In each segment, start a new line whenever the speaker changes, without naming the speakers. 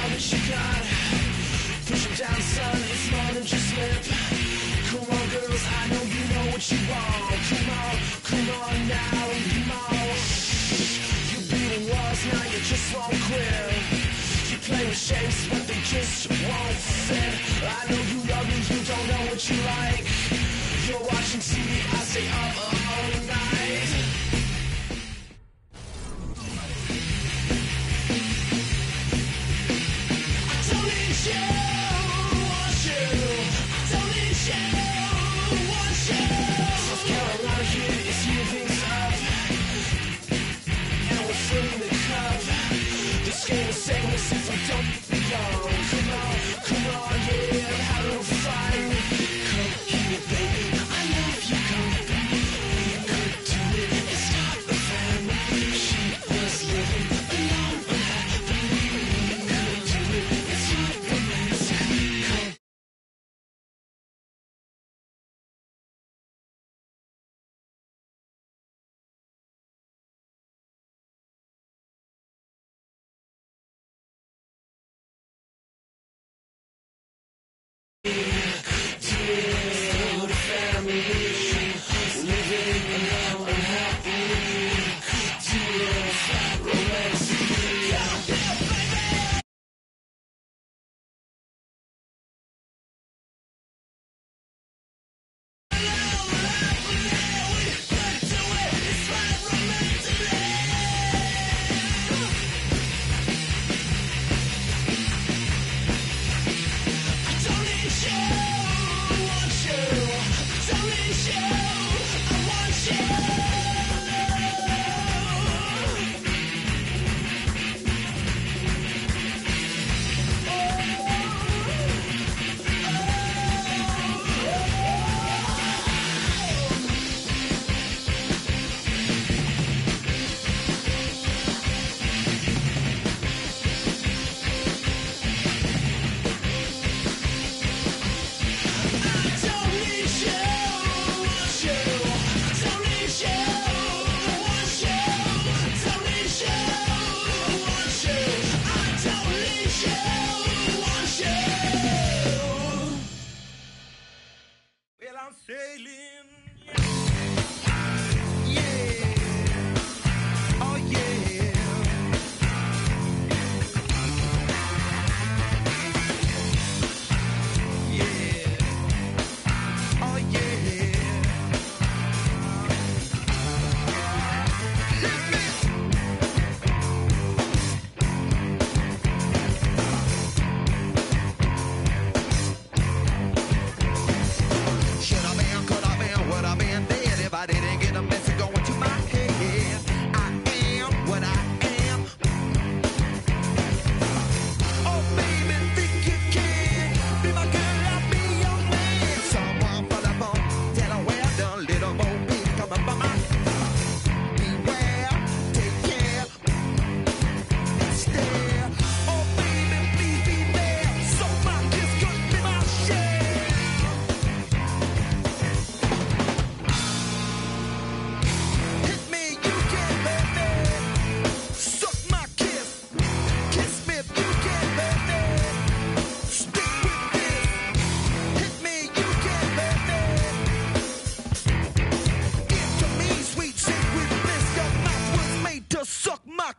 that you got. Push them down, son, it's more than just lip. Come on, girls, I know you know what you want. Come on now, come on. You beating walls, now you just won't quit. You play with shapes, but they just won't fit. I know you love me, you don't know what you like. You're watching TV, I stay up all night. I don't need you, want you. I don't need you, want you. South Carolina here is moving up, and we're filling the cup. This game will save us if we don't be young. Come on, yeah, have a little fun. Come here, baby, I love you, come. We could do it and start a family. She was living alone, unhappily. We could do it and start romance. Come.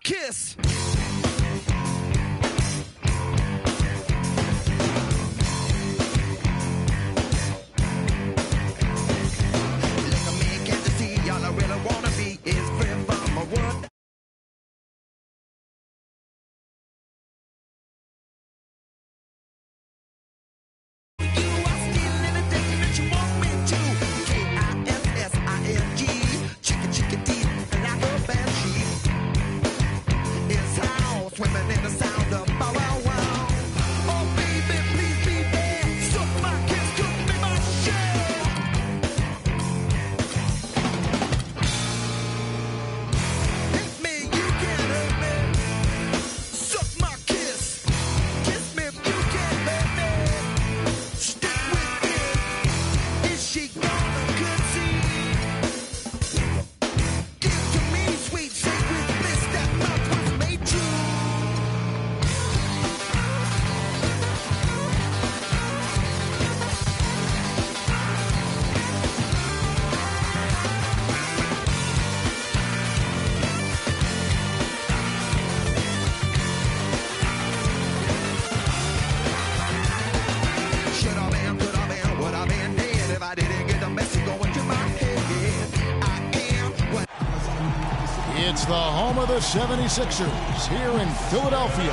Kiss. It's the home of the 76ers here in Philadelphia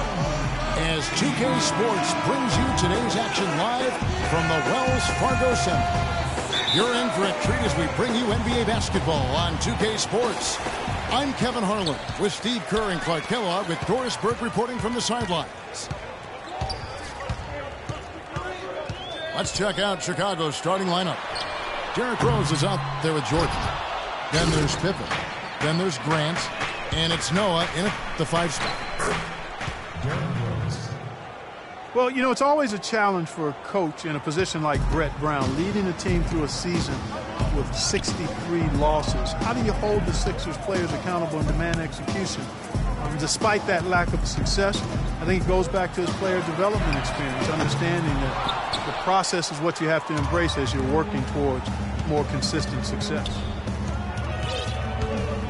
as 2K Sports brings you today's action live from the Wells Fargo Center. You're in for a treat as we bring you NBA basketball on 2K Sports. I'm Kevin Harlan with Steve Kerr and Clark Kellogg with Doris Burke reporting from the sidelines. Let's check out Chicago's starting lineup. Derrick Rose is out there with Jordan. Then there's Pippen. Then there's Grant. And it's Noah in the 5 spot.
Well, you know, it's always a challenge for a coach in a position like Brett Brown, leading a team through a season with 63 losses. How do you hold the Sixers players accountable and demand execution? Despite that lack of success, I think it goes back to his player development experience, understanding that the process is what you have to embrace as you're working towards more consistent success.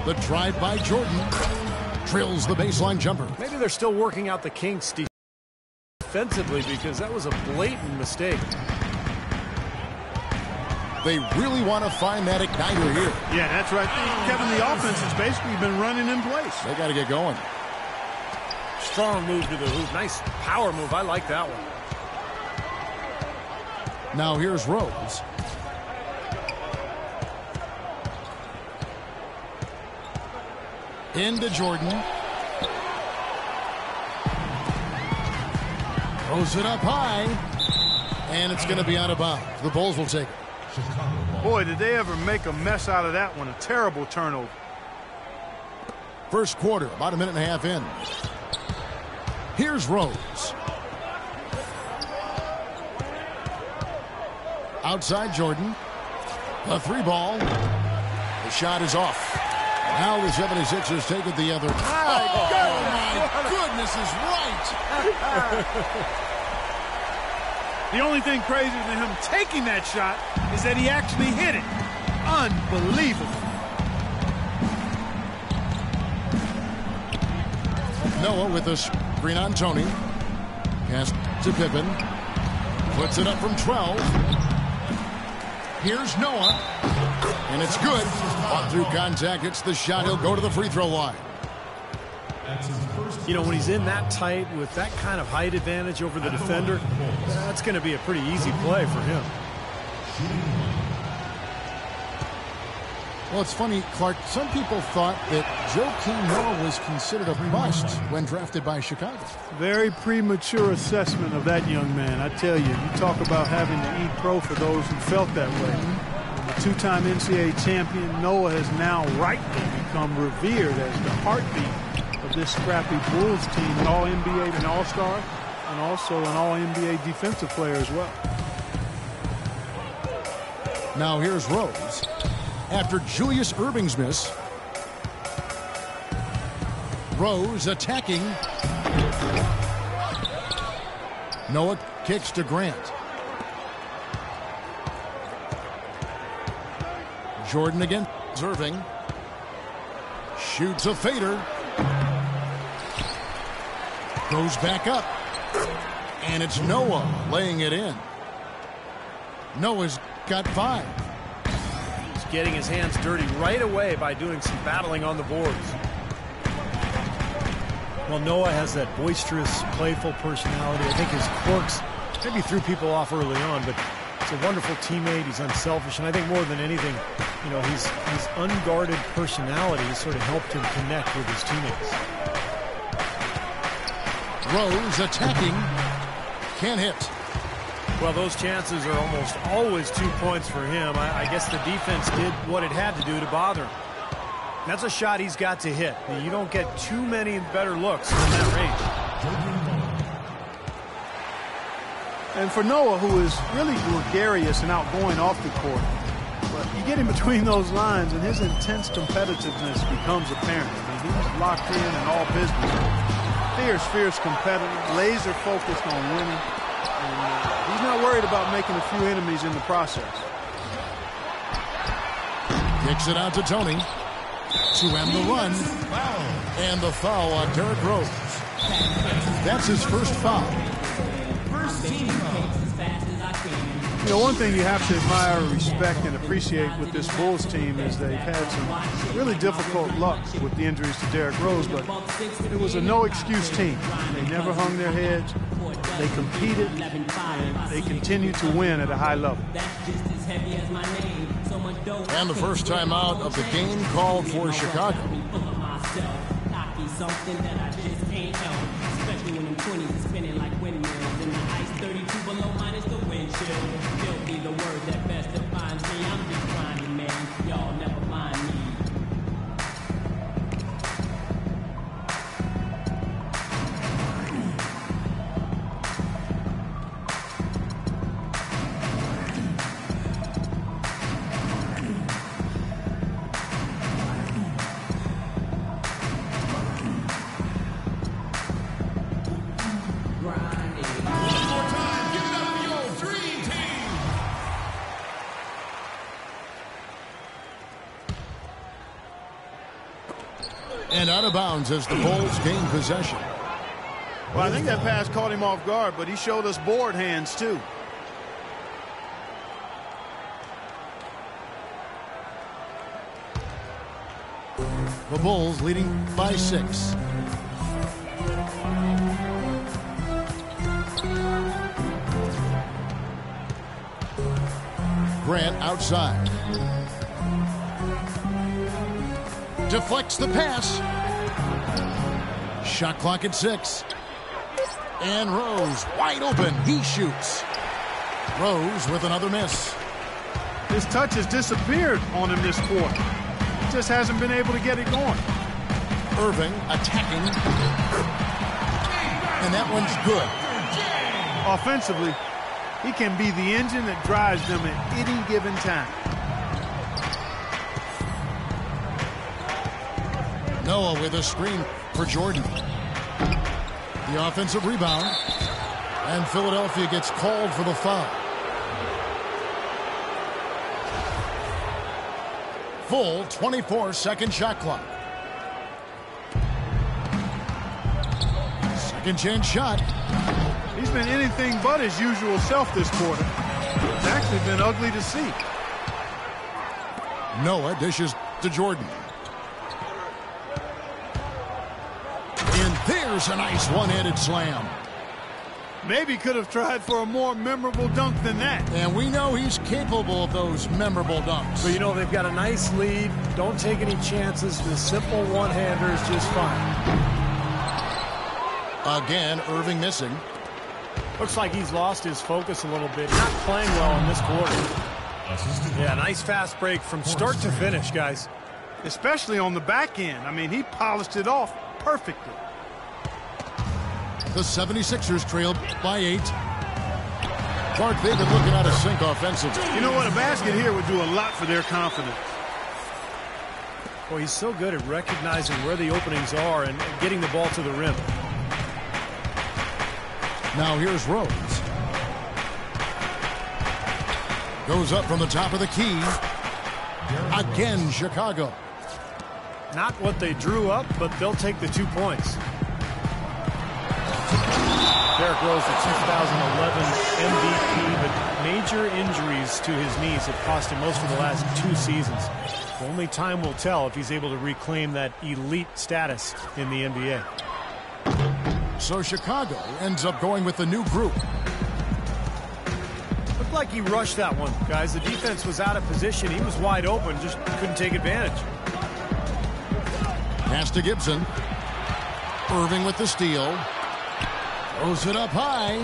The drive by Jordan drills the baseline jumper.
Maybe they're still working out the kinks defensively because that was a blatant mistake.
They really want to find that igniter here.
Yeah, that's right. Kevin, the offense has basically been running in place.
They got to get going.
Strong move to the hoop. Nice power move. I like that one.
Now here's Rose. Into Jordan. Throws it up high. And it's going to be out of bounds. The Bulls will take it.
Boy, did they ever make a mess out of that one. A terrible turnover.
First quarter, about a minute and a half in. Here's Rose. Outside Jordan. A 3 ball. The shot is off. Now the 76ers take it the other. Oh, my goodness is right.
The only thing crazier than him taking that shot is that he actually hit it. Unbelievable.
Noah with a screen on Tony. Pass to Pippen. Puts it up from 12. Here's Noah. And it's good. Fought through contact. It's the shot. He'll go to the free throw line.
You know, when he's in that tight with that kind of height advantage over the defender, that's going to be a pretty easy play for him.
Well, it's funny, Clark, some people thought that Joakim Noah was considered a bust when drafted by Chicago.
Very premature assessment of that young man. I tell you, you talk about having to eat crow for those who felt that way. The two-time NCAA champion, Noah has now rightly become revered as the heartbeat of this scrappy Bulls team, an All-NBA and All-Star, and also an All-NBA defensive player as well.
Now here's Rose. After Julius Erving's miss, Rose attacking. Noah kicks to Grant. Jordan against Irving. Shoots a fader. Goes back up. And it's Noah laying it in. Noah's got 5.
He's getting his hands dirty right away by doing some battling on the boards. Well, Noah has that boisterous, playful personality. I think his quirks maybe threw people off early on, but he's a wonderful teammate. He's unselfish, and I think more than anything, you know, his unguarded personality sort of helped him connect with his teammates.
Rose attacking. Can't hit.
Well, those chances are almost always 2 points for him. I guess the defense did what it had to do to bother him. That's a shot he's got to hit. You don't get too many better looks from that range.
And for Noah, who is really gregarious and outgoing off the court, but you get in between those lines and his intense competitiveness becomes apparent. I mean, he's locked in and all business. Fierce competitor, laser focused on winning. And he's not worried about making a few enemies in the process.
Kicks it out to Tony. To end the run. And the foul on Derrick Rose. That's his first foul.
You know, one thing you have to admire, respect, and appreciate with this Bulls team is they've had some really difficult luck with the injuries to Derrick Rose, but it was a no-excuse team. They never hung their heads. They competed, and they continued to win at a high level.
And the first time out of the game called for Chicago.
Something that I just can't help, especially when them 20s are spinning like windmills in the ice 32 below minus the wind chill. Still be the word that best defines me. I'm just grinding, man. Y'all never mind me.
And out of bounds as the Bulls gain possession.
Well, I think that pass caught him off guard, but he showed us board hands, too.
The Bulls leading by 6. Grant outside. Deflects the pass. Shot clock at 6. And Rose wide open. He shoots. Rose with another miss.
His touch has disappeared on him this quarter. He just hasn't been able to get it going.
Irving attacking. And that one's good.
Offensively, he can be the engine that drives them at any given time.
Noah with a screen for Jordan. The offensive rebound. And Philadelphia gets called for the foul. Full 24-second shot clock. Second chance shot.
He's been anything but his usual self this quarter. It's actually been ugly to see.
Noah dishes to Jordan. There's a nice one-handed slam.
Maybe could have tried for a more memorable dunk than that.
And we know he's capable of those memorable dunks.
But, you know, they've got a nice lead. Don't take any chances. The simple one-hander is just fine.
Again, Irving missing.
Looks like he's lost his focus a little bit. Not playing well in this quarter. Yeah, nice fast break from start to finish, guys.
Especially on the back end. I mean, he polished it off perfectly.
The 76ers trailed by 8. Clark, they've been looking out of sync offensively.
You know what? A basket here would do a lot for their confidence.
Well, he's so good at recognizing where the openings are and getting the ball to the rim.
Now here's Rose. Goes up from the top of the key. Again, Chicago.
Not what they drew up, but they'll take the 2 points. Derrick Rose, the 2011 MVP, but major injuries to his knees have cost him most of the last 2 seasons. Only time will tell if he's able to reclaim that elite status in the NBA.
So Chicago ends up going with the new group.
Looked like he rushed that one, guys. The defense was out of position. He was wide open, just couldn't take advantage.
Pass to Gibson. Irving with the steal. Throws it up high.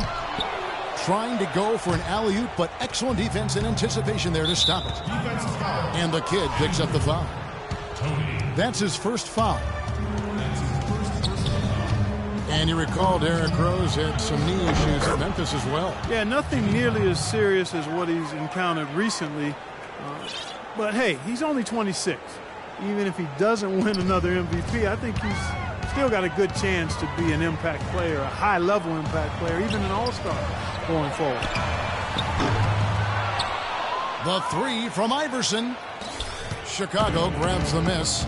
Trying to go for an alley-oop, but excellent defense and anticipation there to stop it. And the kid picks up the foul. That's his first foul. And you recall Derrick Rose had some knee issues at Memphis as well.
Yeah, nothing nearly as serious as what he's encountered recently. But hey, he's only 26. Even if he doesn't win another MVP, I think he's still got a good chance to be an impact player, a high-level impact player, even an all-star going forward.
The 3 from Iverson. Chicago grabs the miss.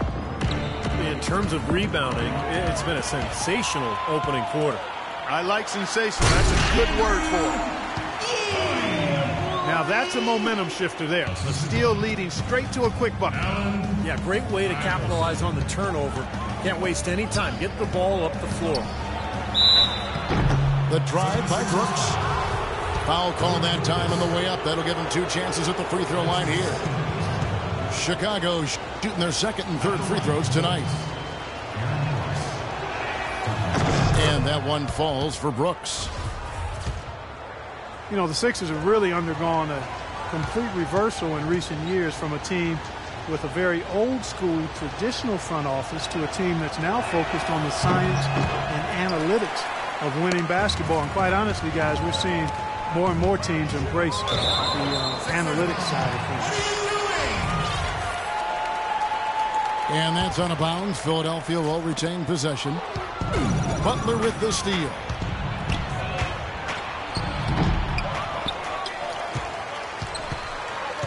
In terms of rebounding, it's been a sensational opening quarter.
I like sensation. That's a good word for it. Now that's a momentum shifter there. A steal leading straight to a quick bucket.
Yeah, great way to capitalize on the turnover. Can't waste any time. Get the ball up the floor.
The drive by Brooks. Foul call that time on the way up. That'll give him 2 chances at the free throw line here. Chicago shooting their second and third free throws tonight. And that one falls for Brooks.
You know, the Sixers have really undergone a complete reversal in recent years from a team with a very old-school, traditional front office to a team that's now focused on the science and analytics of winning basketball. And quite honestly, guys, we're seeing more and more teams embrace the analytics side of things.
And that's out of bounds. Philadelphia will retain possession. Butler with the steal.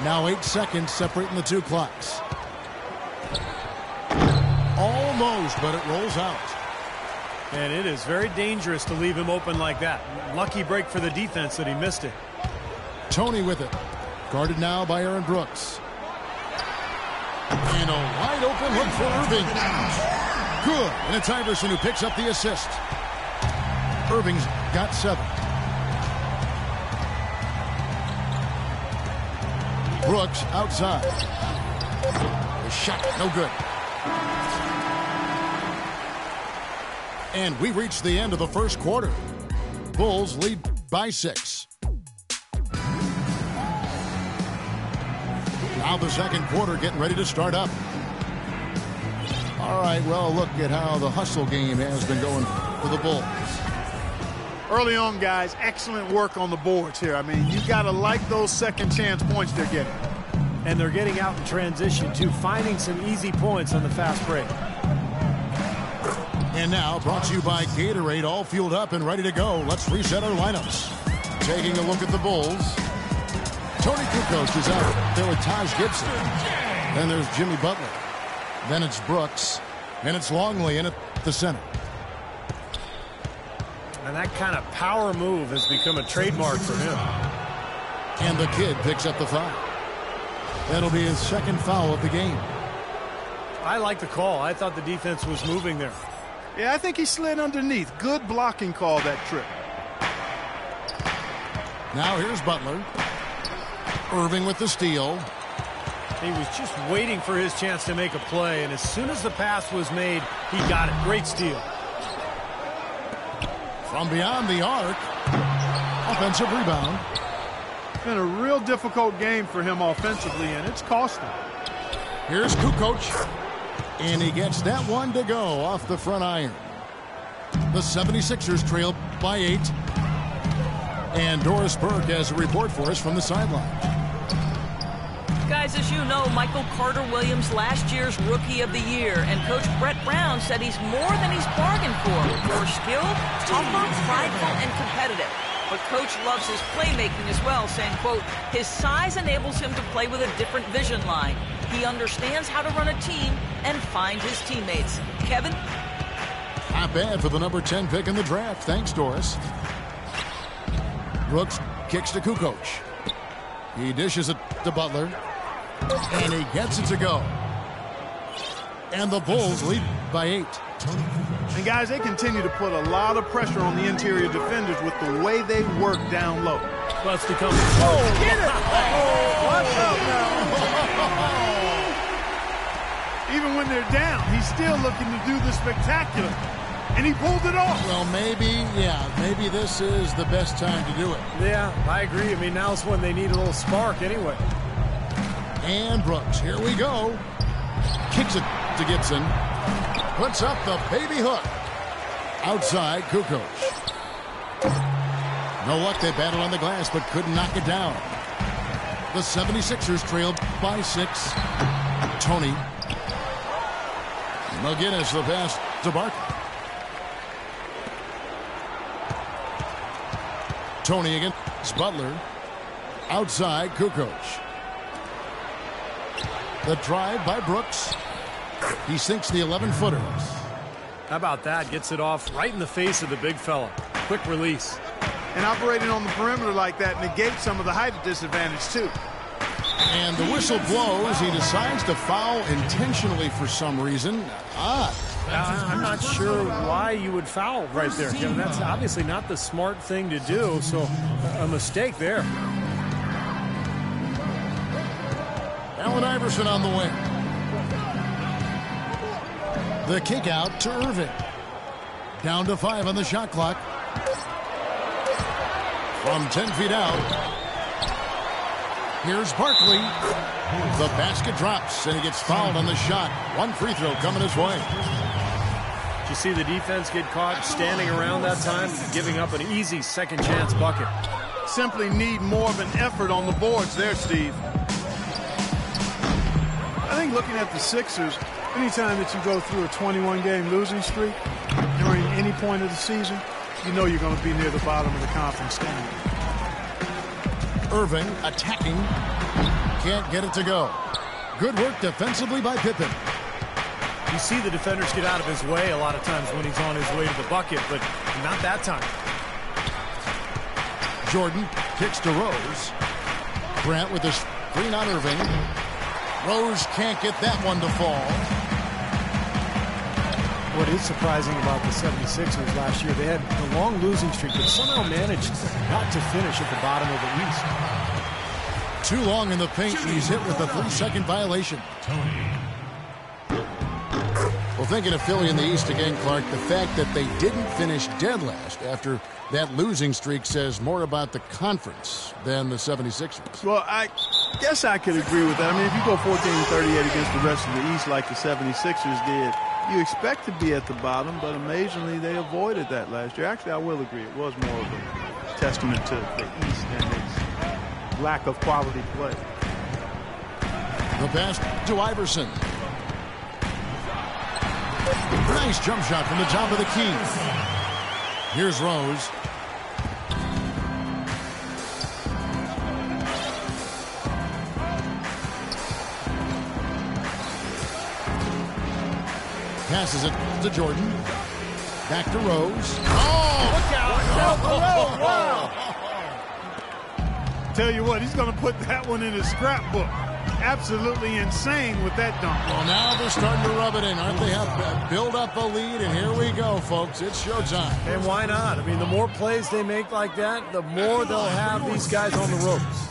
Now 8 seconds separating the 2 clocks. Almost, but it rolls out.
And it is very dangerous to leave him open like that. Lucky break for the defense that he missed it.
Tony with it. Guarded now by Aaron Brooks. And a wide open look for Irving. Good. And it's Iverson who picks up the assist. Irving's got 7. Brooks outside. The shot, no good. And we reach the end of the first quarter. Bulls lead by 6. Now the second quarter getting ready to start up. All right, well, look at how the hustle game has been going for the Bulls.
Early on, guys, excellent work on the boards here. I mean, you got to like those second chance points they're getting.
And they're getting out in transition, too, finding some easy points on the fast break.
And now, brought to you by Gatorade, all fueled up and ready to go. Let's reset our lineups. Taking a look at the Bulls. Tony Kukoc is out there with Taj Gibson. Then there's Jimmy Butler. Then it's Brooks. And it's Longley in at the center.
And that kind of power move has become a trademark for him.
And the kid picks up the foul. That'll be his second foul of the game.
I like the call. I thought the defense was moving there.
Yeah, I think he slid underneath. Good blocking call that trip.
Now here's Butler. Irving with the steal.
He was just waiting for his chance to make a play, and as soon as the pass was made, he got it. Great steal.
From beyond the arc. Offensive rebound.
Been a real difficult game for him offensively, and it's cost him.
Here's Kukoc. And he gets that one to go off the front iron. The 76ers trail by 8. And Doris Burke has a report for us from the sideline.
Guys, as you know, Michael Carter-Williams, last year's Rookie of the Year, and Coach Brett Brown said he's more than he's bargained for. More skilled, tougher, prideful, and competitive. But Coach loves his playmaking as well, saying, quote, his size enables him to play with a different vision line. He understands how to run a team and find his teammates. Kevin?
Not bad for the number 10 pick in the draft. Thanks, Doris. Brooks kicks to Kukoc. He dishes it to Butler. And he gets it to go. And the Bulls lead by 8.
And guys, they continue to put a lot of pressure on the interior defenders with the way they work down low.
Let's become.
Oh, get it! What's up now? Even when they're down, he's still looking to do the spectacular. And he pulled it off.
Well, maybe this is the best time to do it.
Yeah, I agree. I mean, now's when they need a little spark anyway.
And Brooks, here we go. Kicks it to Gibson. Puts up the baby hook. Outside, Kukoc. No luck, they battled on the glass, but couldn't knock it down. The 76ers trailed by 6. Tony. McGinnis, the pass to Barkley. Tony against Butler. Outside, Kukoc. The drive by Brooks. He sinks the 11-footer.
How about that? Gets it off right in the face of the big fella. Quick release.
And operating on the perimeter like that negates some of the height disadvantage, too.
And the whistle blows. He decides to foul intentionally for some reason.
I'm not sure why you would foul right there, Kevin. That's obviously not the smart thing to do, so a mistake there.
Allen Iverson on the wing. The kick out to Irving. Down to 5 on the shot clock. From 10 feet out. Here's Barkley. The basket drops, and he gets fouled on the shot. One free throw coming his way.
Did you see the defense get caught standing around that time, giving up an easy second chance bucket?
Simply need more of an effort on the boards there, Steve. I think looking at the Sixers, anytime that you go through a 21-game losing streak during any point of the season, you know you're going to be near the bottom of the conference standing.
Irving attacking. Can't get it to go. Good work defensively by Pippen.
You see the defenders get out of his way a lot of times when he's on his way to the bucket, but not that time.
Jordan kicks to Rose. Grant with the screen on Irving. Rose can't get that one to fall.
What is surprising about the 76ers last year, they had a long losing streak, but somehow managed not to finish at the bottom of the East.
Too long in the paint. He's hit with a 3-second violation. Well, thinking of Philly in the East again, Clark, the fact that they didn't finish dead last after that losing streak says more about the conference than the 76ers.
Well, I guess I could agree with that. I mean, if you go 14-38 against the rest of the East like the 76ers did, you expect to be at the bottom, but amazingly they avoided that last year. Actually, I will agree. It was more of a testament to the East and its lack of quality play.
The pass to Iverson. Nice jump shot from the top of the key. Here's Rose. Passes it to Jordan. Back to Rose. Oh!
Look out! Wow. Tell you what, he's going to put that one in his scrapbook. Absolutely insane with that dunk.
Well, now they're starting to rub it in, aren't they? Have build up a lead, and here we go, folks. It's showtime.
And why not? I mean, the more plays they make like that, the more they'll have these guys on the ropes.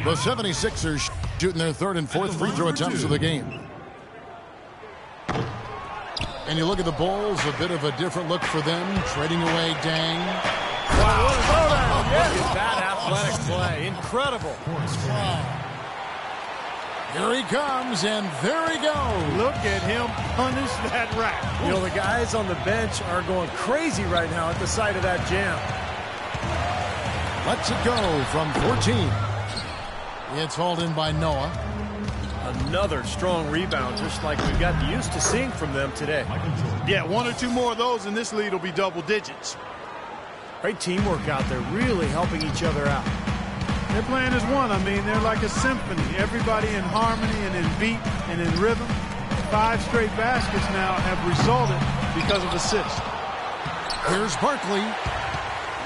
The 76ers shooting their third and fourth free throw attempts of the game. And you look at the Bulls, a bit of a different look for them, trading away Dang.
Wow, what a throwdown. Look at that athletic play. Incredible.
Wow. Here he comes, and there he goes.
Look at him punish that rack.
You know, the guys on the bench are going crazy right now at the sight of that jam.
Lets it go from 14. It's hauled in by Noah.
Another strong rebound, just like we got used to seeing from them today.
Yeah, one or two more of those, and this lead will be double digits.
Great teamwork out there, really helping each other out.
They're playing as one. I mean, they're like a symphony. Everybody in harmony and in beat and in rhythm. 5 straight baskets now have resulted because of assists.
Here's Barkley.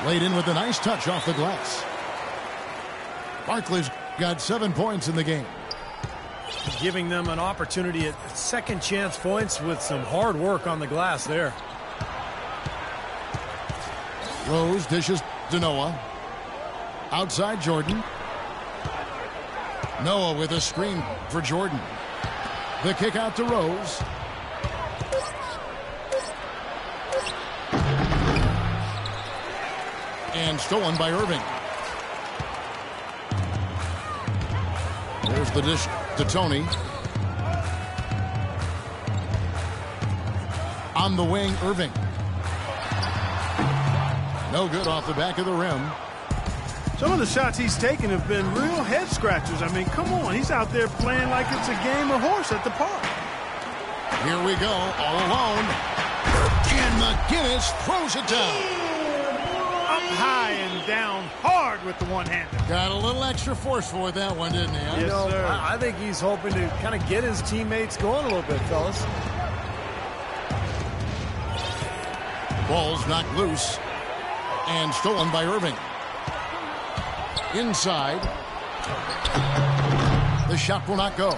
Laid in with a nice touch off the glass. Barkley's got 7 points in the game.
Giving them an opportunity at second chance points with some hard work on the glass there.
Rose dishes to Noah. Outside Jordan. Noah with a screen for Jordan. The kick out to Rose. And stolen by Irving. There's the dish to Tony. On the wing, Irving. No good off the back of the rim.
Some of the shots he's taken have been real head scratchers. I mean, come on. He's out there playing like it's a game of horse at the park.
Here we go, all alone. And McGinnis throws it down.
Up high and down hard with the one-hander.
Got a little extra forceful with that one, didn't he? Huh?
Yes, sir.
I think he's hoping to kind of get his teammates going a little bit, fellas.
Ball's knocked loose. And stolen by Irving. Inside. The shot will not go.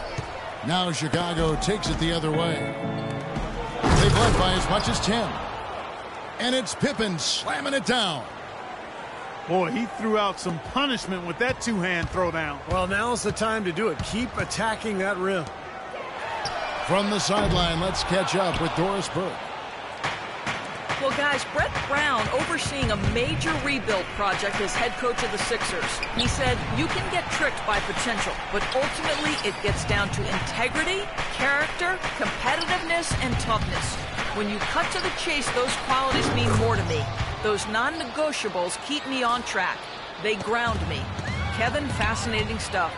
Now Chicago takes it the other way. They've led by as much as 10. And it's Pippen slamming it down.
Boy, he threw out some punishment with that two-hand throwdown.
Well, now's the time to do it. Keep attacking that rim.
From the sideline, let's catch up with Doris Burke.
Well, guys, Brett Brown overseeing a major rebuild project as head coach of the Sixers. He said, you can get tricked by potential, but ultimately it gets down to integrity, character, competitiveness, and toughness. When you cut to the chase, those qualities mean more to me. Those non-negotiables keep me on track. They ground me. Kevin, fascinating stuff.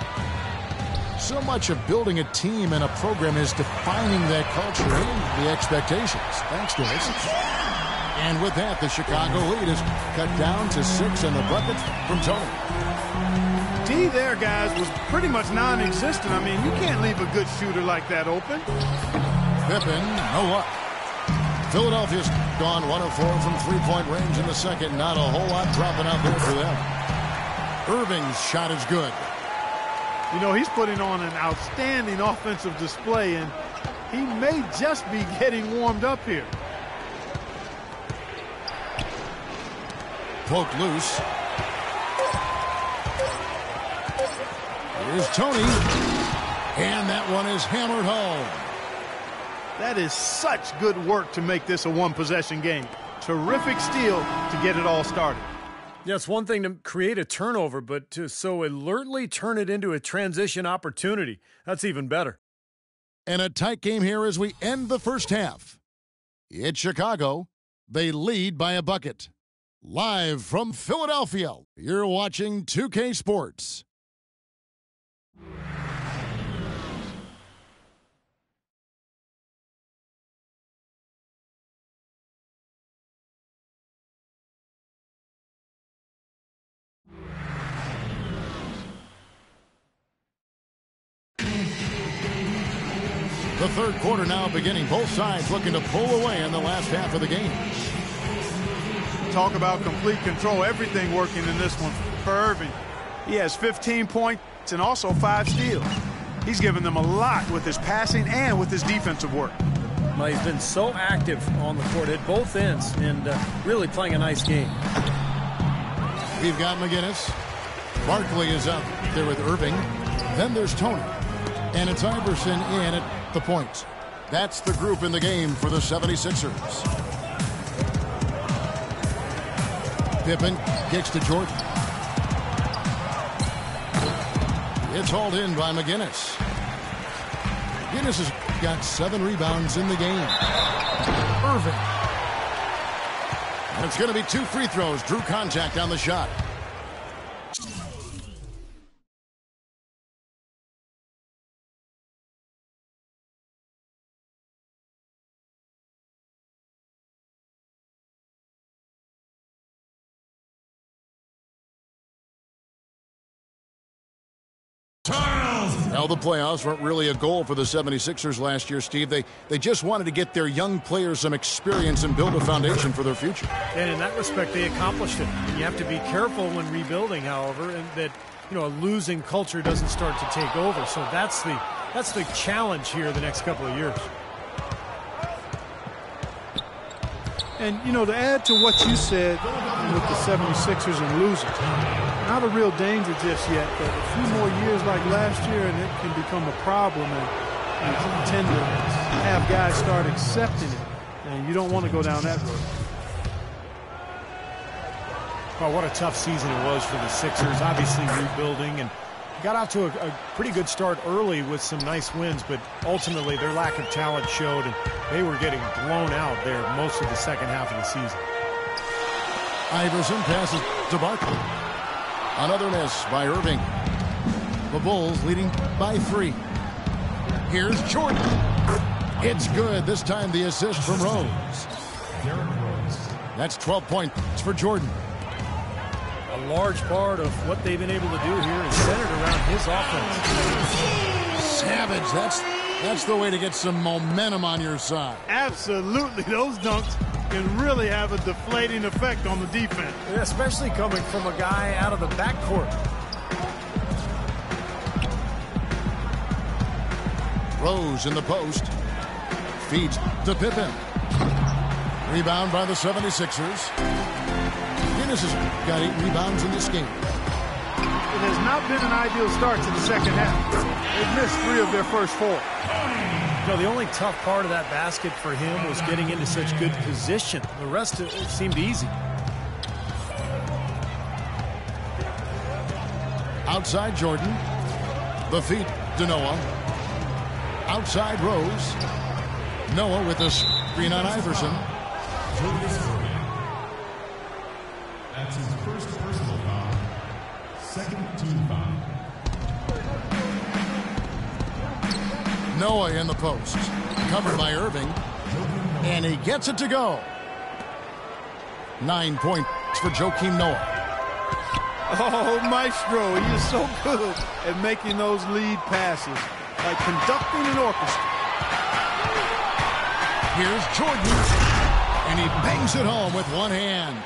So much of building a team and a program is defining that culture and the expectations. Thanks, Doris. And with that, the Chicago lead is cut down to 6 in the bucket from Tony.
D there, guys, was pretty much non-existent. I mean, you can't leave a good shooter like that open.
Pippen, no luck. Philadelphia's gone 1 of 4 from three-point range in the second. Not a whole lot dropping out there for them. Irving's shot is good.
You know, he's putting on an outstanding offensive display, and he may just be getting warmed up here.
Poked loose. Here's Tony. And that one is hammered home.
That is such good work to make this a one-possession game. Terrific steal to get it all started.
Yeah, it's one thing to create a turnover, but to so alertly turn it into a transition opportunity, that's even better.
And a tight game here as we end the first half. It's Chicago. They lead by a bucket. Live from Philadelphia, you're watching 2K Sports. The third quarter now beginning. Both sides looking to pull away in the last half of the game.
Talk about complete control. Everything working in this one for Irving. He has 15 points and also 5 steals. He's given them a lot with his passing and with his defensive work.
Well, he's been so active on the court at both ends and really playing a nice game.
We've got McGinnis. Barkley is up there with Irving. Then there's Tony. And it's Iverson in at the point. That's the group in the game for the 76ers. Pippen kicks to Jordan. It's hauled in by McGinnis. McGinnis has got 7 rebounds in the game. Irving. And it's going to be 2 free throws. Drew contact on the shot. Now, the playoffs weren't really a goal for the 76ers last year, Steve. They just wanted to get their young players some experience and build a foundation for their future.
And in that respect, they accomplished it. And you have to be careful when rebuilding, however, and that a losing culture doesn't start to take over. So that's the challenge here the next couple of years.
And, to add to what you said with the 76ers and losing, not a real danger just yet, but a few more years like last year and it can become a problem, and you tend to have guys start accepting it, and you don't want to go down that road.
Well, what a tough season it was for the Sixers, obviously rebuilding, and got out to a pretty good start early with some nice wins, but ultimately their lack of talent showed, and they were getting blown out there most of the second half of the season.
Iverson passes to Barkley. Another miss by Irving. The Bulls leading by 3. Here's Jordan. It's good. This time the assist from Rose. That's 12 points for Jordan.
A large part of what they've been able to do here is centered around his offense.
Savage. That's That's the way to get some momentum on your side.
Absolutely. Those dunks can really have a deflating effect on the defense.
Especially coming from a guy out of the backcourt.
Rose in the post. Feeds to Pippen. Rebound by the 76ers. Guinness has got 8 rebounds in this game.
It has not been an ideal start to the second half. They've missed 3 of their first 4.
No, the only tough part of that basket for him was getting into such good position. The rest it seemed easy.
Outside Jordan. The feed to Noah. Outside Rose. Noah with the screen on Iverson.
That's his first personal foul. Second team foul.
Noah in the post. Covered by Irving. And he gets it to go. 9 points for Joakim Noah.
Oh, Maestro, he is so good at making those lead passes, like conducting an orchestra.
Here's Jordan, and he bangs it home with one hand.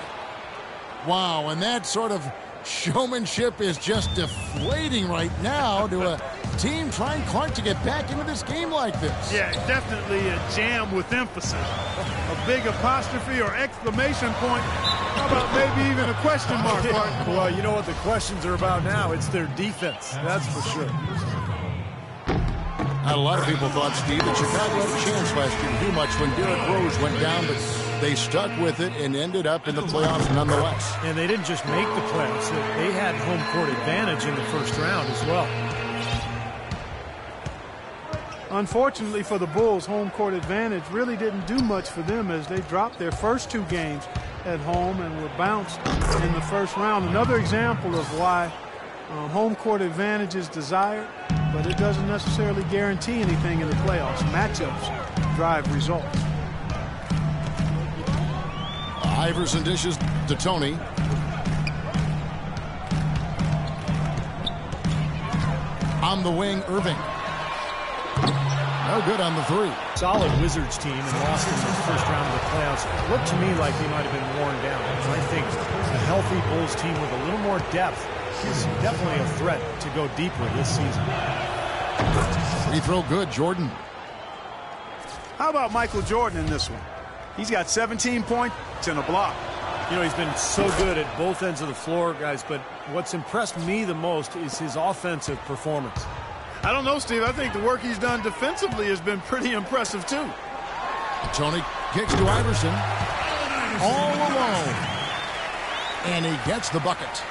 Wow, and that sort of showmanship is just deflating right now to a team trying Clark to get back into this game like this.
Yeah, definitely a jam with emphasis. A big apostrophe or exclamation point. How about maybe even a question mark, Clark?
Well, you know what the questions are about now. It's their defense, that's for sure.
A lot of people thought, Steve, that Chicago had a chance last year to do much when Derrick Rose went down, but they stuck with it and ended up in the playoffs nonetheless.
And they didn't just make the playoffs. They had home court advantage in the first round as well.
Unfortunately for the Bulls, home court advantage really didn't do much for them as they dropped their first 2 games at home and were bounced in the first round. Another example of why home court advantage is desired, but it doesn't necessarily guarantee anything in the playoffs. Matchups drive results.
Iverson dishes to Tony. On the wing, Irving. No good on the 3.
Solid Wizards team and lost in the first round of the playoffs. It looked to me like they might have been worn down. I think a healthy Bulls team with a little more depth is definitely a threat to go deeper this season.
Free throw good, Jordan.
How about Michael Jordan in this one? He's got 17 points and a block.
You know, he's been so good at both ends of the floor, guys, but what's impressed me the most is his offensive performance.
I don't know, Steve. I think the work he's done defensively has been pretty impressive, too.
Tony kicks to Iverson. All alone. And he gets the bucket.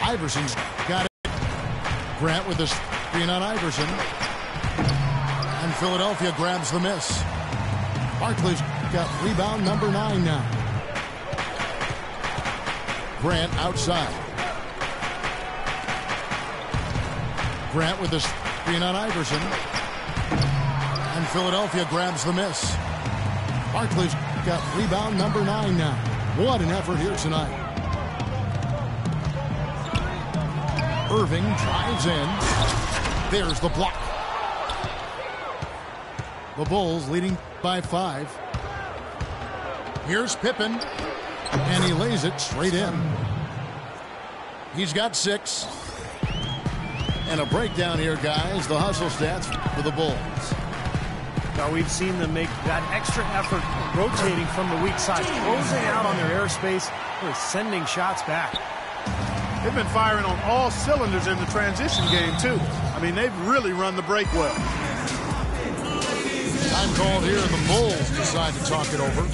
Iverson's got it. Grant with the screen on Iverson. And Philadelphia grabs the miss. Barkley's got rebound number 9 now. Grant outside. Grant with the screen on Iverson. And Philadelphia grabs the miss. Barkley's got rebound number 9 now. What an effort here tonight. Irving drives in. There's the block. The Bulls leading by 5. Here's Pippen. And he lays it straight in. He's got 6. And a breakdown here, guys. The hustle stats for the Bulls.
Now we've seen them make that extra effort rotating from the weak side, closing out on their airspace, really sending shots back.
They've been firing on all cylinders in the transition game, too. I mean, they've really run the break well.
Time called here, and the Bulls decide to talk it over.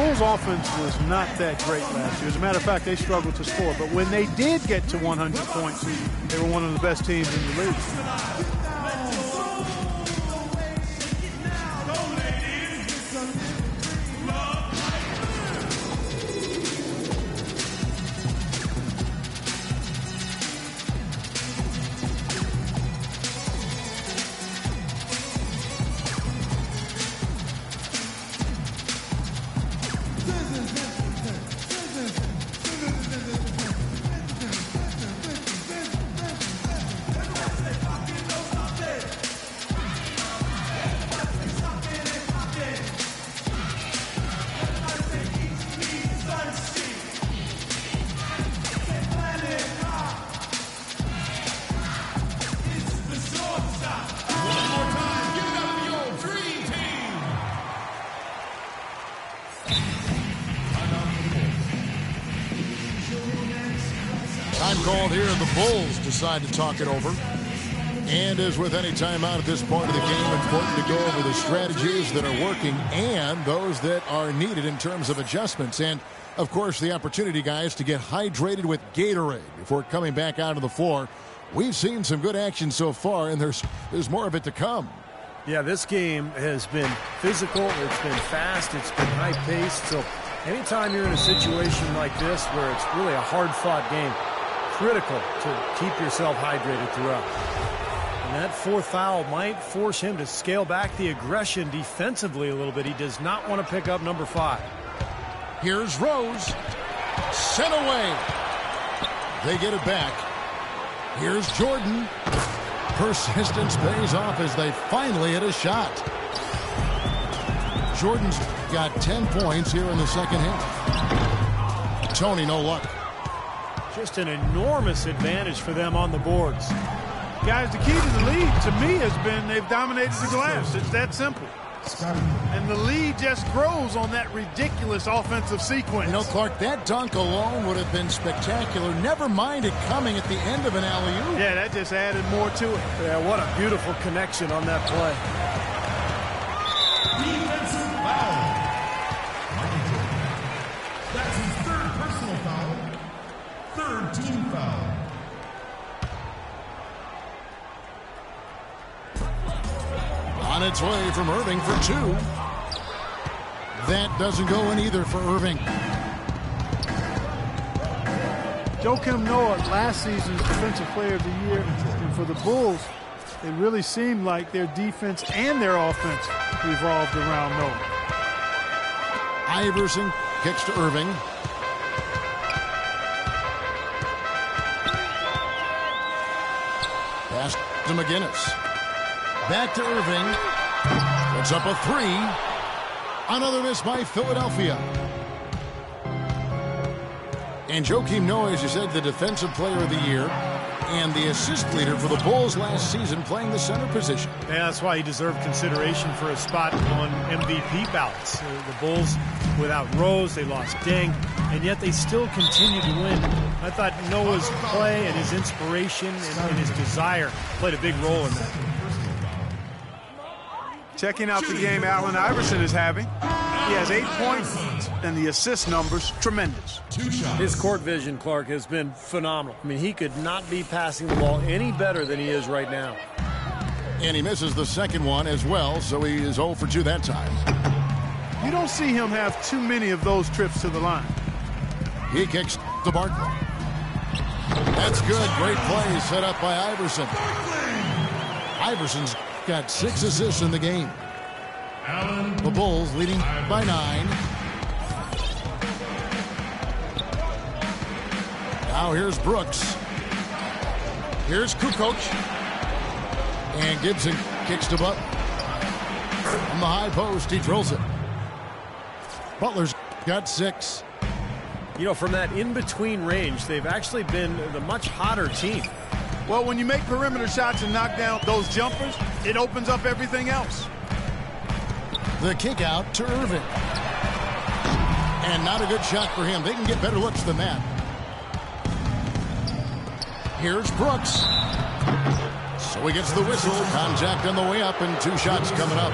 Bulls offense was not that great last year. As a matter of fact, they struggled to score. But when they did get to 100 points, they were one of the best teams in the league.
Time called here, and the Bulls decide to talk it over. And as with any timeout at this point of the game, important to go over the strategies that are working and those that are needed in terms of adjustments. And, of course, the opportunity, guys, to get hydrated with Gatorade before coming back out of the floor. We've seen some good action so far, and there's more of it to come.
Yeah, this game has been physical, it's been fast, it's been high-paced. So anytime you're in a situation like this where it's really a hard-fought game, critical to keep yourself hydrated throughout. And that fourth foul might force him to scale back the aggression defensively a little bit. He does not want to pick up number 5.
Here's Rose. Sent away. They get it back. Here's Jordan. Persistence pays off as they finally hit a shot. Jordan's got 10 points here in the second half. Tony, no luck.
Just an enormous advantage for them on the boards.
Guys, the key to the lead, to me, has been they've dominated the glass. It's that simple. And the lead just grows on that ridiculous offensive sequence.
You know, Clark, that dunk alone would have been spectacular. Never mind it coming at the end of an alley-oop.
Yeah, that just added more to it.
Yeah, what a beautiful connection on that play.
Defensive foul. That's his third personal foul. Third team foul.
On its way from Irving for 2. That doesn't go in either for Irving.
Joakim Noah, last season's Defensive Player of the Year. And for the Bulls, it really seemed like their defense and their offense revolved around Noah.
Iverson kicks to Irving. Pass to McGinnis. Back to Irving. Puts up a 3. Another miss by Philadelphia. And Joakim Noah, as you said, the Defensive Player of the Year and the assist leader for the Bulls last season, playing the center position.
Yeah, that's why he deserved consideration for a spot on MVP ballots. The Bulls, without Rose, they lost Deng, and yet they still continued to win. I thought Noah's play and his inspiration and his desire played a big role in that.
Checking out the game Allen Iverson is having. He has 8 points, and the assist numbers tremendous.
2 shots.
His court vision, Clark, has been phenomenal. I mean, he could not be passing the ball any better than he is right now.
And he misses the second one as well, so he is 0 for 2 that time.
You don't see him have too many of those trips to the line.
He kicks to Barkley. That's good. Great play set up by Iverson. Iverson's got 6 assists in the game.
Allen.
The Bulls leading by 9. Now here's Brooks. Here's Kukoc. And Gibson kicks to Butler. From the high post, he drills it. Butler's got 6.
You know, from that in-between range, they've actually been the much hotter team.
Well, when you make perimeter shots and knock down those jumpers, it opens up everything else.
The kick out to Irving. And not a good shot for him. They can get better looks than that. Here's Brooks. So he gets the whistle. Contact on the way up and 2 shots coming up.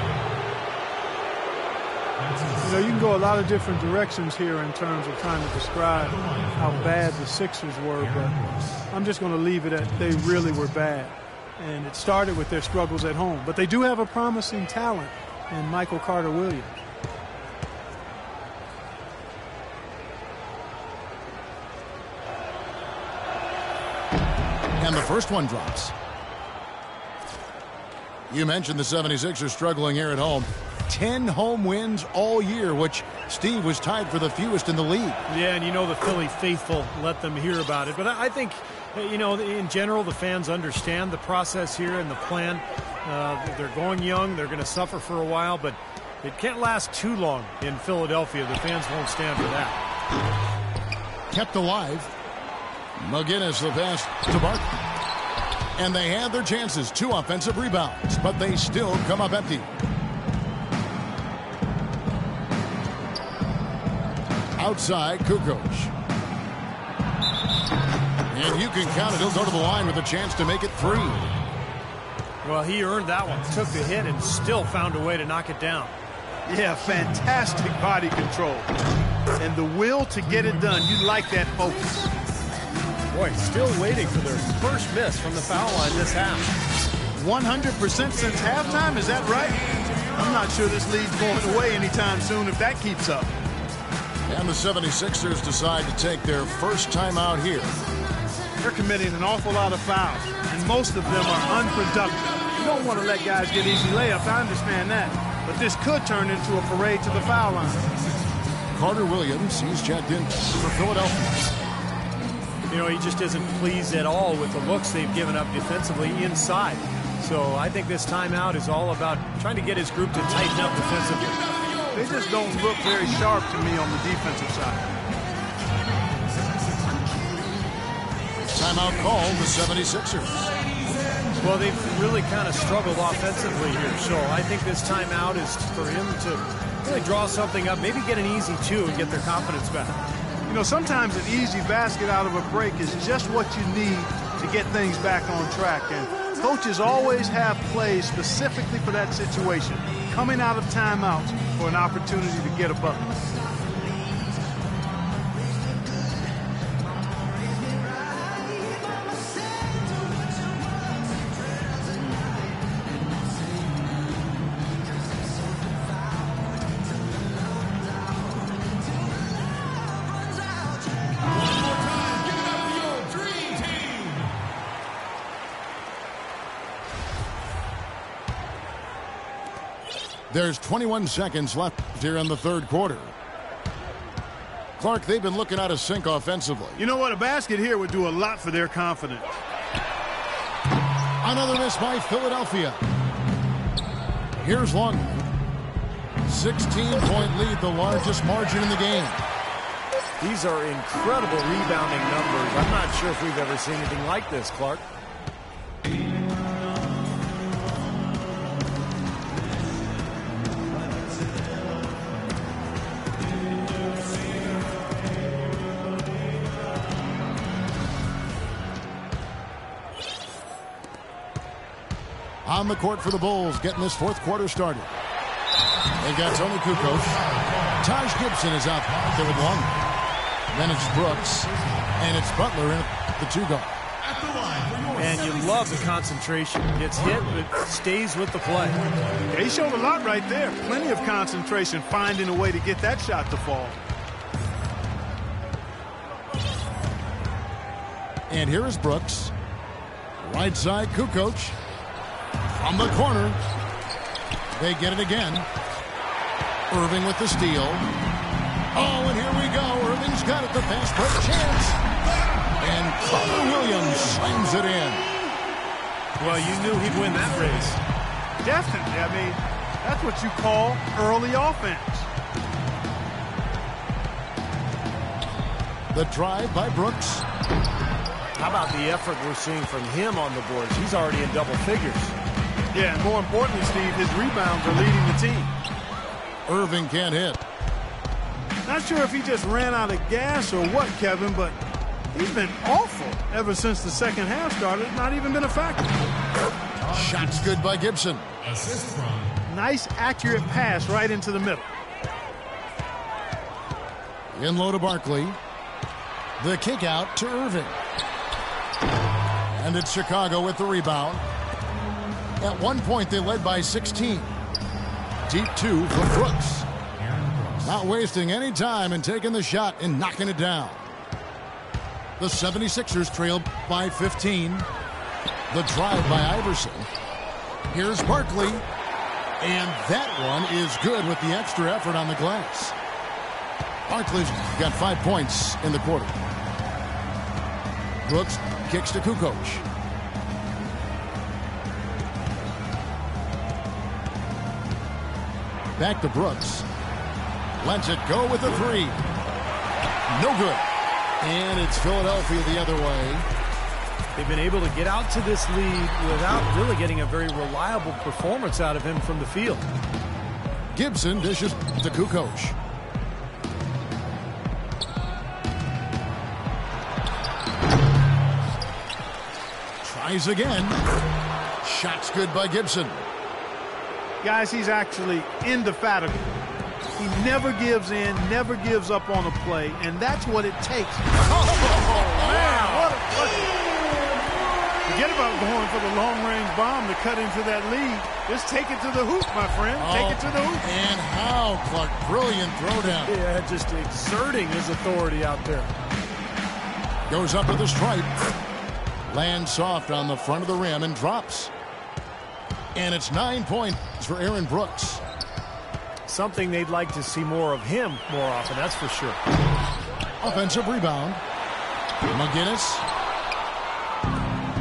You know, you can go a lot of different directions here in terms of trying to describe how bad the Sixers were, but I'm just going to leave it at they really were bad. And it started with their struggles at home. But they do have a promising talent in Michael Carter-Williams.
And the first one drops. You mentioned the 76ers struggling here at home. 10 home wins all year, which Steve was tied for the fewest in the league.
Yeah, and you know the Philly faithful let them hear about it. But I think, you know, in general, the fans understand the process here and the plan. They're going young. They're going to suffer for a while, but it can't last too long in Philadelphia. The fans won't stand for that.
Kept alive. McGinnis the pass to Barton. And they had their chances. 2 offensive rebounds, but they still come up empty. Outside, Kukoc. And you can count it. He'll go to the line with a chance to make it 3.
Well, he earned that one. Took the hit and still found a way to knock it down.
Yeah, fantastic body control. And the will to get it done. You like that focus.
Boy, still waiting for their first miss from the foul line this half.
100% since halftime, is that right? I'm not sure this lead's going away anytime soon if that keeps up.
And the 76ers decide to take their first timeout here.
They're committing an awful lot of fouls, and most of them are unproductive. You don't want to let guys get easy layups, I understand that. But this could turn into a parade to the foul line.
Carter-Williams, he's checked in for Philadelphia.
You know, he just isn't pleased at all with the looks they've given up defensively inside. So I think this timeout is all about trying to get his group to tighten up defensively.
They just don't look very sharp to me on the defensive side.
Timeout called the 76ers.
Well, they've really kind of struggled offensively here. So I think this timeout is for him to really draw something up, maybe get an easy 2 and get their confidence back.
You know, sometimes an easy basket out of a break is just what you need to get things back on track. And coaches always have plays specifically for that situation, coming out of timeouts for an opportunity to get a bucket.
There's 21 seconds left here in the third quarter. Clark, they've been looking out of sync offensively.
You know what? A basket here would do a lot for their confidence.
Another miss by Philadelphia. Here's Longman. 16-point lead, the largest margin in the game.
These are incredible rebounding numbers. I'm not sure if we've ever seen anything like this, Clark.
On the court for the Bulls, getting this fourth quarter started. They've got Tony Kukoc. Taj Gibson is out there with Longman. Then it's Brooks, and it's Butler in the 2-guard.
And you love the concentration. Gets hit, but stays with the play.
They showed a lot right there. Plenty of concentration, finding a way to get that shot to fall.
And here is Brooks. Right side, Kukoc. From the corner. They get it again. Irving with the steal. Oh, and here we go. Irving's got it. The fast break chance. And Carter-Williams slams it in.
Well, you knew he'd win that race.
Definitely. I mean, that's what you call early offense.
The drive by Brooks.
How about the effort we're seeing from him on the boards? He's already in double figures.
Yeah, and more importantly, Steve, his rebounds are leading the team.
Irving can't hit.
Not sure if he just ran out of gas or what, Kevin, but he's been awful ever since the second half started. Not even been a factor.
Shots good by Gibson.
Assist from
Nice, accurate pass right into the middle.
In low to Barkley. The kick out to Irving. And it's Chicago with the rebound. At one point, they led by 16. Deep 2 for Brooks. Not wasting any time and taking the shot and knocking it down. The 76ers trailed by 15. The drive by Iverson. Here's Barkley. And that one is good with the extra effort on the glass. Barkley's got 5 points in the quarter. Brooks kicks to Kukoc. Back to Brooks. Lets it go with a 3. No good. And it's Philadelphia the other way.
They've been able to get out to this lead without really getting a very reliable performance out of him from the field.
Gibson dishes to Kukoc. Tries again. Shot's good by Gibson.
Guys, he's actually indefatigable. He never gives in, never gives up on a play, and that's what it takes. Oh, man, forget about going for the long-range bomb to cut into that lead. Just take it to the hoop, my friend. Take it to the hoop.
And how, Clark, brilliant throwdown.
Yeah, just exerting his authority out there.
Goes up with the stripe. Lands soft on the front of the rim and drops. And it's 9 points for Aaron Brooks.
Something they'd like to see more of him more often, that's for sure.
Offensive rebound. McGinnis.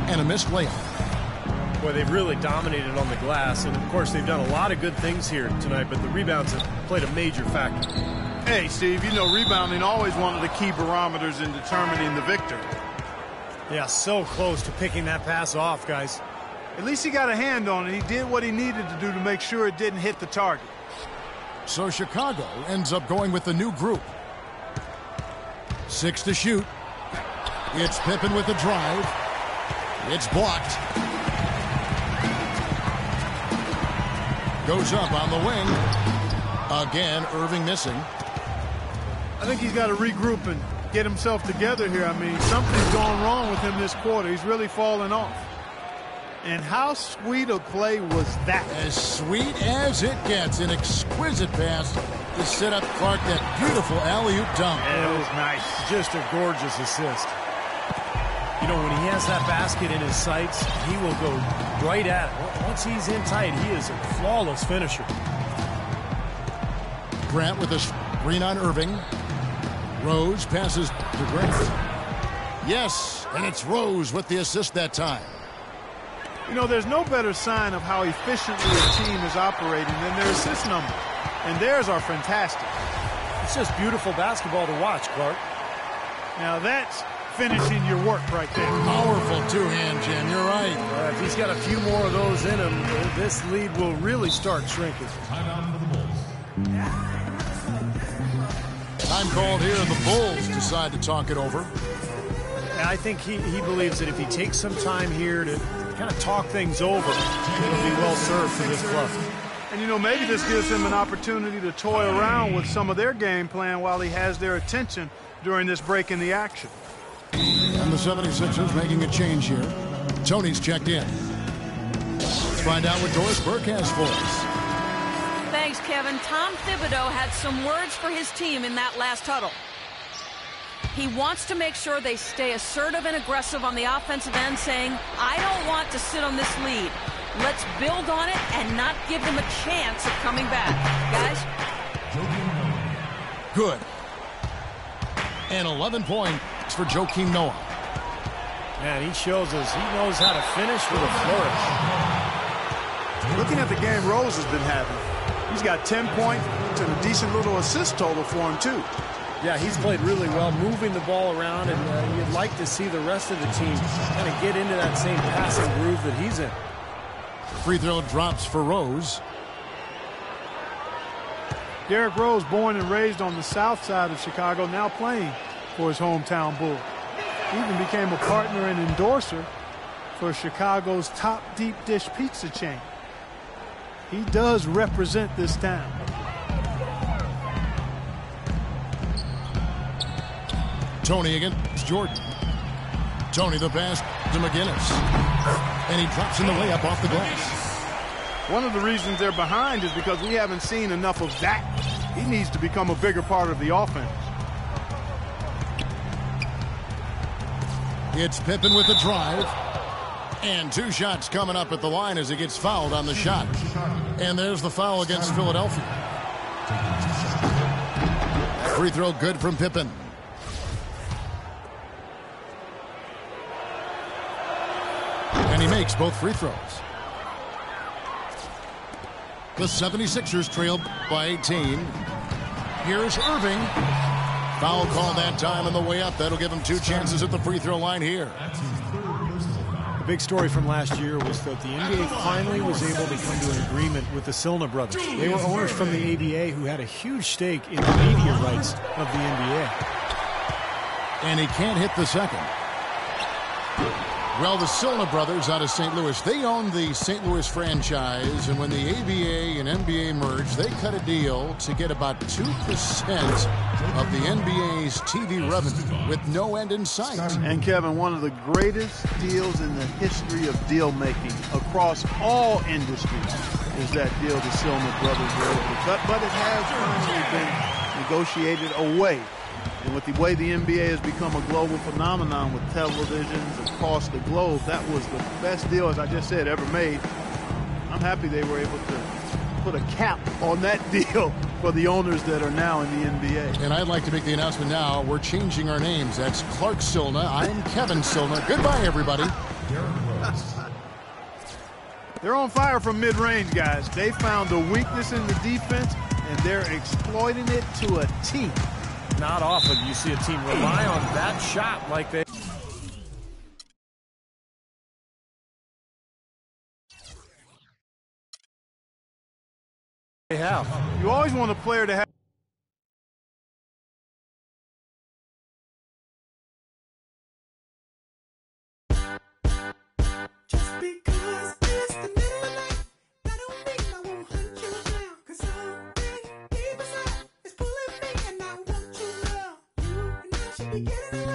And a missed layup.
Boy, they've really dominated on the glass, and of course they've done a lot of good things here tonight, but the rebounds have played a major factor.
Hey, Steve, you know rebounding always one of the key barometers in determining the victor.
Yeah, so close to picking that pass off, guys.
At least he got a hand on it. He did what he needed to do to make sure it didn't hit the target.
So Chicago ends up going with the new group. 6 to shoot. It's Pippen with the drive. It's blocked. Goes up on the wing. Again, Irving missing.
I think he's got to regroup and get himself together here. I mean, something's gone wrong with him this quarter. He's really fallen off. And how sweet a play was that?
As sweet as it gets. An exquisite pass to set up Clark that beautiful alley-oop dunk.
Yeah, it was nice.
Just a gorgeous assist. You know, when he has that basket in his sights, he will go right at it. Once he's in tight, he is a flawless finisher.
Grant with a screen on Irving. Rose passes to Grant. Yes, and it's Rose with the assist that time.
You know, there's no better sign of how efficiently a team is operating than their assist numbers. And theirs are fantastic.
It's just beautiful basketball to watch, Clark.
Now that's finishing your work right there.
Powerful two-hand jam, you're right.
If he's got a few more of those in him, this lead will really start shrinking.
Timeout for the Bulls.
Time called here, and the Bulls decide to talk it over.
And I think he believes that if he takes some time here to kind of talk things over, it'll be well served for this club.
And, you know, maybe this gives him an opportunity to toy around with some of their game plan while he has their attention during this break in the action.
And the 76ers making a change here. Tony's checked in. Let's find out what Doris Burke has for us.
Thanks, Kevin. Tom Thibodeau had some words for his team in that last huddle. He wants to make sure they stay assertive and aggressive on the offensive end, saying, I don't want to sit on this lead. Let's build on it and not give them a chance of coming back. Guys?
Good. And 11 points for Joakim Noah.
Man, he shows us he knows how to finish with a flourish.
Looking at the game Rose has been having, he's got 10 points and a decent little assist total for him, too.
Yeah, he's played really well, moving the ball around, and you'd like to see the rest of the team kind of get into that same passing groove that he's in.
Free throw drops for Rose.
Derrick Rose, born and raised on the south side of Chicago, now playing for his hometown Bulls. He even became a partner and endorser for Chicago's top deep dish pizza chain. He does represent this town.
Tony against Jordan. Tony the pass to McGinnis. And he drops in the layup off the glass.
One of the reasons they're behind is because we haven't seen enough of that. He needs to become a bigger part of the offense.
It's Pippen with the drive. And 2 shots coming up at the line as he gets fouled on the shot. And there's the foul against Philadelphia. Free throw good from Pippen. And he makes both free throws. The 76ers trail by 18. Here's Irving. Foul call that time on the way up. That'll give him 2 chances at the free throw line here.
The big story from last year was that the NBA finally was able to come to an agreement with the Silna brothers. They were owners from the ABA who had a huge stake in the media rights of the NBA.
And he can't hit the second. Well, the Silna brothers out of St. Louis, they own the St. Louis franchise, and when the ABA and NBA merged, they cut a deal to get about 2% of the NBA's TV revenue with no end in sight.
And Kevin, one of the greatest deals in the history of deal making across all industries is that deal the Silna brothers were able to cut, but it has finally been negotiated away. And with the way the NBA has become a global phenomenon with televisions across the globe, that was the best deal, as I just said, ever made. I'm happy they were able to put a cap on that deal for the owners that are now in the NBA.
And I'd like to make the announcement now. We're changing our names. That's Clark Silna. I'm Kevin Silna. Goodbye, everybody.
They're on fire from mid-range, guys. They found a weakness in the defense, and they're exploiting it to a T.
Not often you see a team rely on that shot like they have.
You always want a player to have.
Just because it's the middle of the night, that don't mean I won't hunt you down. 'Cause something deep inside is pulling me, and I want you now. You and I should be getting